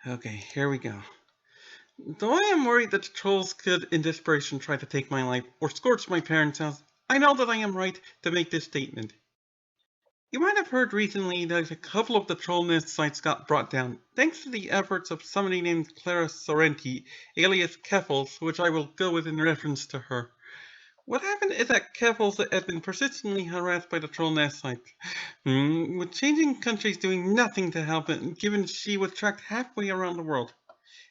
Okay, here we go. Though I am worried that the trolls could, in desperation, try to take my life or scorch my parents' house, I know that I am right to make this statement. You might have heard recently that a couple of the troll-nest sites got brought down, thanks to the efforts of somebody named Clara Sorrenti, alias Keffals, which I will go with in reference to her. What happened is that Keffals had been persistently harassed by the troll-nest sites, with changing countries doing nothing to help it, given she was tracked halfway around the world.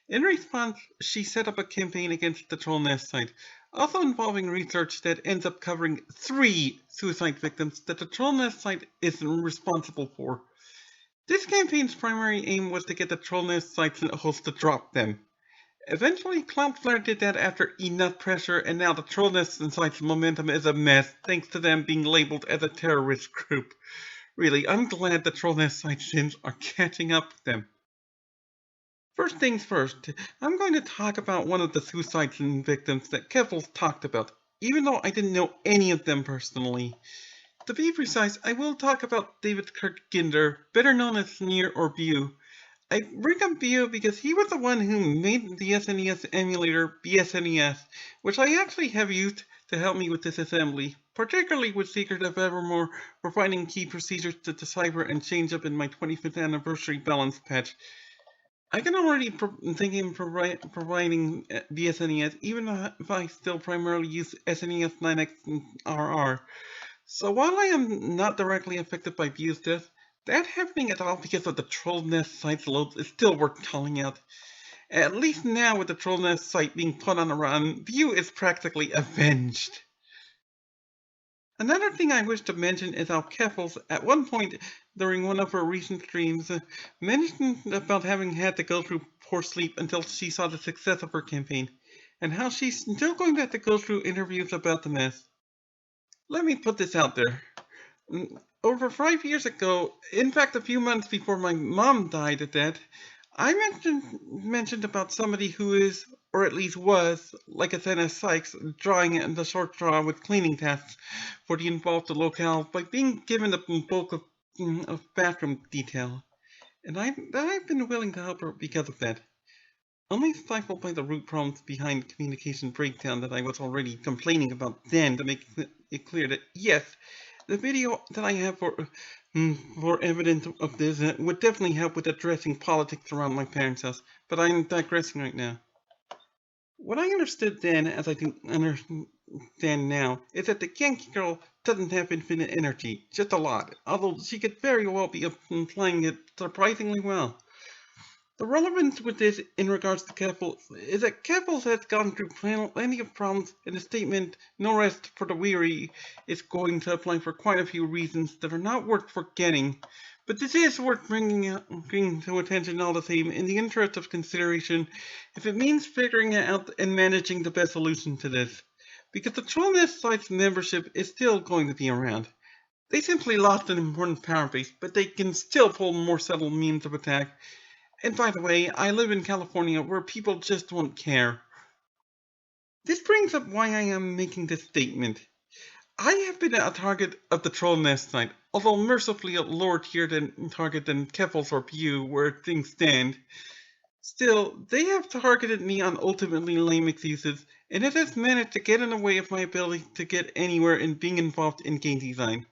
In response, she set up a campaign against the troll nest site, also involving research that ends up covering 3 suicide victims that the troll nest site is responsible for. This campaign's primary aim was to get the troll nest site's host to drop them. Eventually, Cloudflare did that after enough pressure, and now the troll nest site's momentum is a mess, thanks to them being labeled as a terrorist group. Really, I'm glad the troll nest site sins are catching up with them. First things first, I'm going to talk about one of the suicides victims that Keffals talked about, even though I didn't know any of them personally. To be precise, I will talk about David Kirkinder, better known as Sneer or BSNES. I bring up BSNES because he was the one who made the SNES emulator BSNES, which I actually have used to help me with disassembly, particularly with Secret of Evermore for finding key procedures to decipher and change up in my 25th anniversary balance patch. I can already think in providing BSNES, even if I still primarily use SNES, Linux, and RR. So while I am not directly affected by BSNES death, that happening at all because of the troll nest site's loads is still worth calling out. At least now with the troll nest site being put on a run, BSNES is practically avenged. Another thing I wish to mention is how Keffals, at one point during one of her recent streams, mentioned about having had to go through poor sleep until she saw the success of her campaign, and how she's still going to have to go through interviews about the mess. Let me put this out there. Over 5 years ago, in fact a few months before my mom died of that, I mentioned about somebody who is, or at least was, like a Senna Sykes, drawing in the short draw with cleaning tasks for the involved locale by being given the bulk of bathroom detail. And I've been willing to help her because of that. Only stifled by the root problems behind communication breakdown that I was already complaining about then to make it clear that yes, the video that I have for evidence of this would definitely help with addressing politics around my parents' house, but I'm digressing right now. What I understood then, as I can understand now, is that the Yankee girl doesn't have infinite energy, just a lot, although she could very well be applying it surprisingly well. The relevance with this in regards to Keffals is that Keffals has gone through plenty of problems, and the statement, no rest for the weary, is going to apply for quite a few reasons that are not worth forgetting. But this is worth bringing to attention all the same in the interest of consideration if it means figuring out and managing the best solution to this. Because the Trollnest site's membership is still going to be around. They simply lost an important power base, but they can still pull more subtle means of attack. And by the way, I live in California where people just won't care. This brings up why I am making this statement. I have been a target of the troll nest site, although mercifully a lower tier target than Keffals or BSNES where things stand. Still, they have targeted me on ultimately lame excuses, and it has managed to get in the way of my ability to get anywhere in being involved in game design.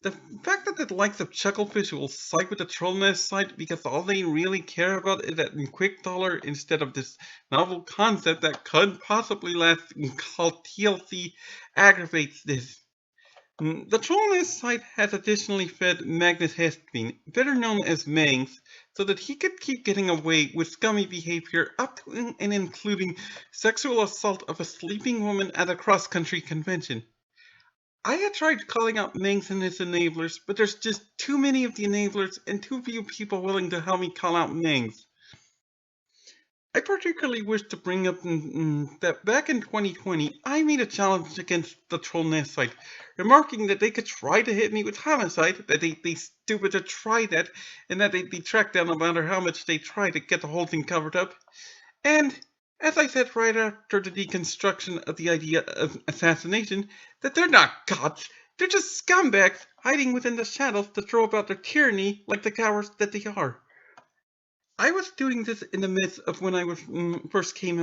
The fact that the likes of Chucklefish will side with the Trollnest site because all they really care about is that quick dollar instead of this novel concept that could possibly last called TLC aggravates this. The Trollnest site has additionally fed Magnus Hestbein, better known as Mangs, so that he could keep getting away with scummy behavior up to and including sexual assault of a sleeping woman at a cross-country convention. I had tried calling out Mangs and his enablers, but there's just too many of the enablers and too few people willing to help me call out Mangs. I particularly wish to bring up that back in 2020, I made a challenge against the Troll Nest site, remarking that they could try to hit me with homicide, that they stupid to try that, and that they'd be tracked down no matter how much they try to get the whole thing covered up. And, as I said right after the deconstruction of the idea of assassination, that they're not gods, they're just scumbags hiding within the shadows to throw about their tyranny like the cowards that they are. I was doing this in the midst of when I was first came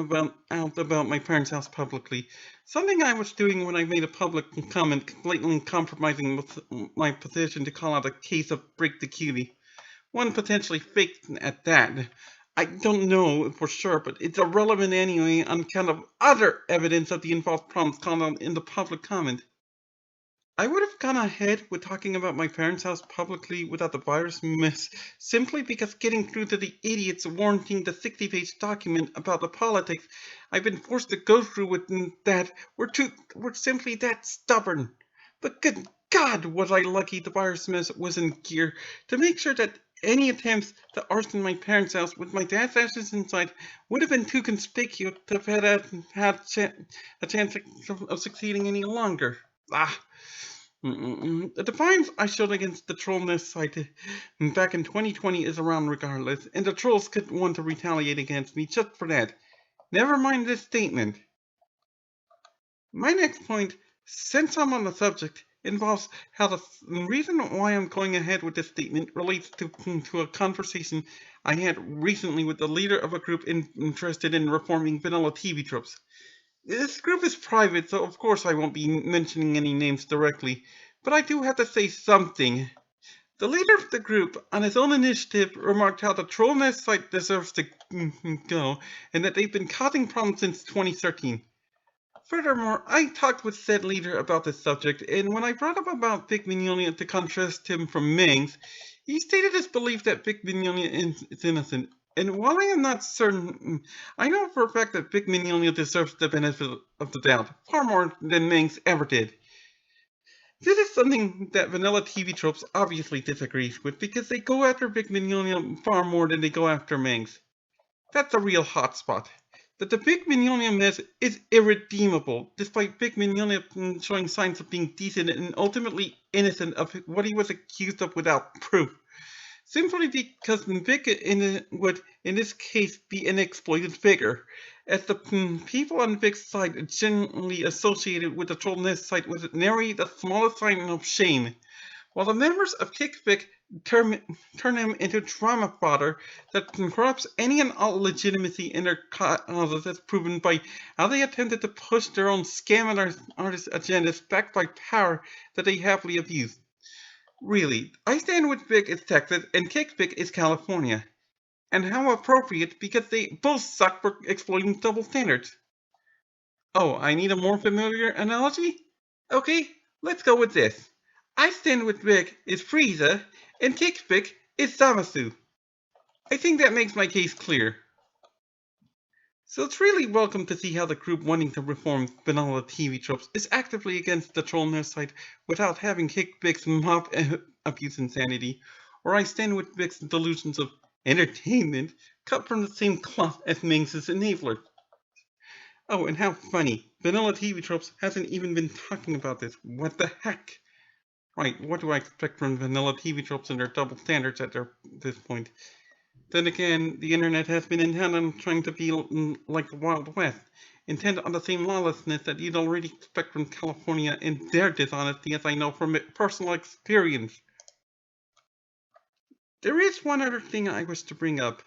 out about my parents' house publicly. Something I was doing when I made a public comment blatantly compromising with my position to call out a case of break the cutie. One potentially fake at that. I don't know for sure, but it's irrelevant anyway on account of other evidence of the involved problems called out in the public comment. I would have gone ahead with talking about my parents' house publicly without the virus mess, simply because getting through to the idiots warranting the 60-page document about the politics I've been forced to go through with that were simply that stubborn. But good God, was I lucky the virus mess was in gear to make sure that any attempts to arson my parents' house with my dad's ashes inside would have been too conspicuous to have a chance of succeeding any longer. Ah, the defiance I showed against the trollness site back in 2020 is around regardless, and the trolls could want to retaliate against me just for that. Never mind this statement. My next point, since I'm on the subject, involves how the reason why I'm going ahead with this statement relates to a conversation I had recently with the leader of a group interested in reforming vanilla TV tropes. This group is private, so of course I won't be mentioning any names directly, but I do have to say something. The leader of the group, on his own initiative, remarked how the Trollnest site deserves to go, and that they've been causing problems since 2013. Furthermore, I talked with said leader about this subject, and when I brought up about Vic Mignogna to contrast him from Mings, he stated his belief that Vic Mignogna is innocent. And while I am not certain, I know for a fact that Vic Mignogna deserves the benefit of the doubt, far more than Mings ever did. This is something that vanilla TV tropes obviously disagrees with because they go after Vic Mignogna far more than they go after Mings. That's a real hotspot. That the Vic Mignogna mess is irredeemable, despite Vic Mignogna showing signs of being decent and ultimately innocent of what he was accused of without proof. Simply because Vic would, in this case, be an exploited figure, as the people on Vic's side generally associated with the Trollnest site was nary the smallest sign of shame, while the members of Kickvic turn him into drama fodder that corrupts any and all legitimacy in their causes as proven by how they attempted to push their own scam and artist agendas backed by power that they happily abuse. Really, I stand with Vic is Texas and Kickvic is California. And how appropriate because they both suck for exploiting double standards. Oh, I need a more familiar analogy? Okay, let's go with this. I stand with Vic is Frieza, and Kickvic is Zamasu. I think that makes my case clear. So it's really welcome to see how the group wanting to reform vanilla TV tropes is actively against the Trollness site without having Kickvic's mob abuse insanity, or I stand with Vic's delusions of entertainment cut from the same cloth as Mings' enabler. Oh, and how funny. Vanilla TV Tropes hasn't even been talking about this. What the heck? Right, what do I expect from Vanilla TV Tropes and their double standards at this point? Then again, the internet has been intent on trying to be like the Wild West, intent on the same lawlessness that you'd already expect from California and their dishonesty, as I know from personal experience. There is one other thing I wish to bring up.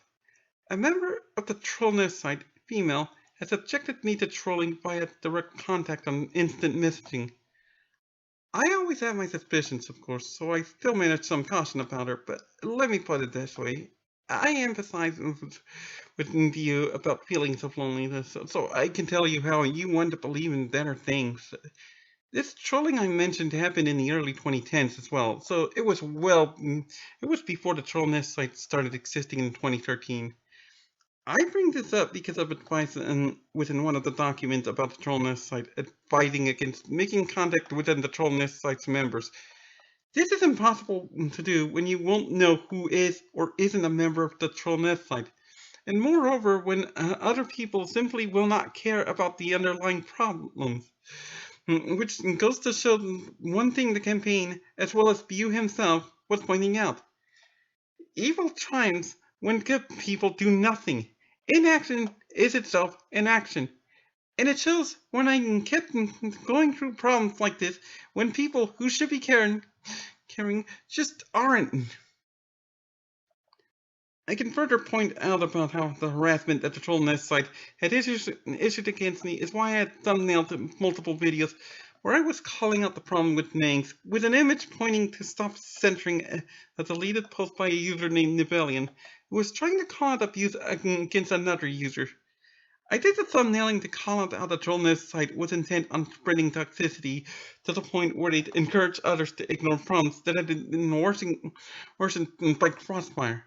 A member of the Trollness site, female, has subjected me to trolling via direct contact on instant messaging. I always have my suspicions, of course, so I still manage some caution about her, but let me put it this way. I emphasize with you about feelings of loneliness, so I can tell you how you want to believe in better things. This trolling I mentioned happened in the early 2010s as well, so it was before the Trollness site started existing in 2013. I bring this up because of advice within one of the documents about the Trollnest site advising against making contact within the Trollnest site's members. This is impossible to do when you won't know who is or isn't a member of the Trollnest site. And moreover, when other people simply will not care about the underlying problems. Which goes to show one thing the campaign, as well as BSNES himself, was pointing out. Evil triumphs when good people do nothing. Inaction is itself an action. And it shows when I kept going through problems like this when people who should be caring just aren't. I can further point out about how the harassment that the Troll Nest site had issued against me is why I had thumbnailed multiple videos where I was calling out the problem with names, with an image pointing to stop censoring a deleted post by a user named Nivelian, who was trying to call out abuse against another user. I did the thumbnailing to call out how the Troll Nest site was intent on spreading toxicity to the point where they'd encourage others to ignore prompts that had been worsened by Crossfire.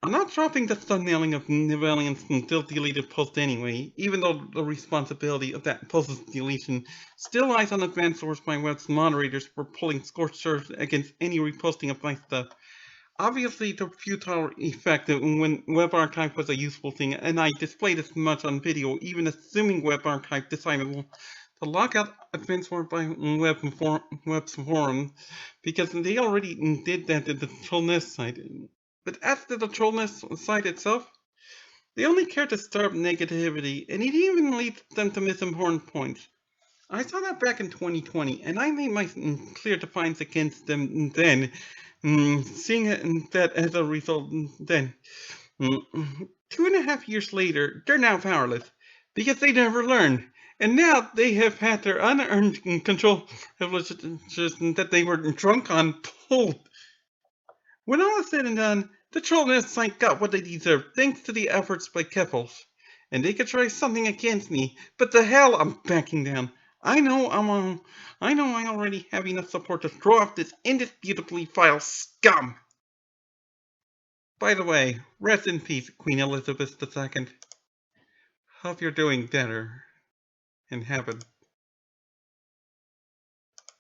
I'm not dropping the thumbnailing of Nivelian's still deleted post anyway, even though the responsibility of that post's deletion still lies on advanced source by web's moderators for pulling scorched earth against any reposting of my stuff. Obviously, the futile effect when WebArchive was a useful thing, and I displayed as much on video, even assuming WebArchive decided to lock out advanced work by web's forum, because they already did that at the Trollnest site. But as to the Trollnest site itself, they only care to stir up negativity, and it even leads them to miss important points. I saw that back in 2020, and I made my clear defiance against them then, seeing that as a result then. 2.5 years later, they're now powerless, because they never learned. And now they have had their unearned control privileges that they were drunk on pulled. When all is said and done, the Trollnest site got what they deserved thanks to the efforts by Keffals. And they could try something against me, but the hell I'm backing down. I know I already have enough support to throw off this indisputably vile scum. By the way, rest in peace, Queen Elizabeth II. Hope you're doing better in heaven.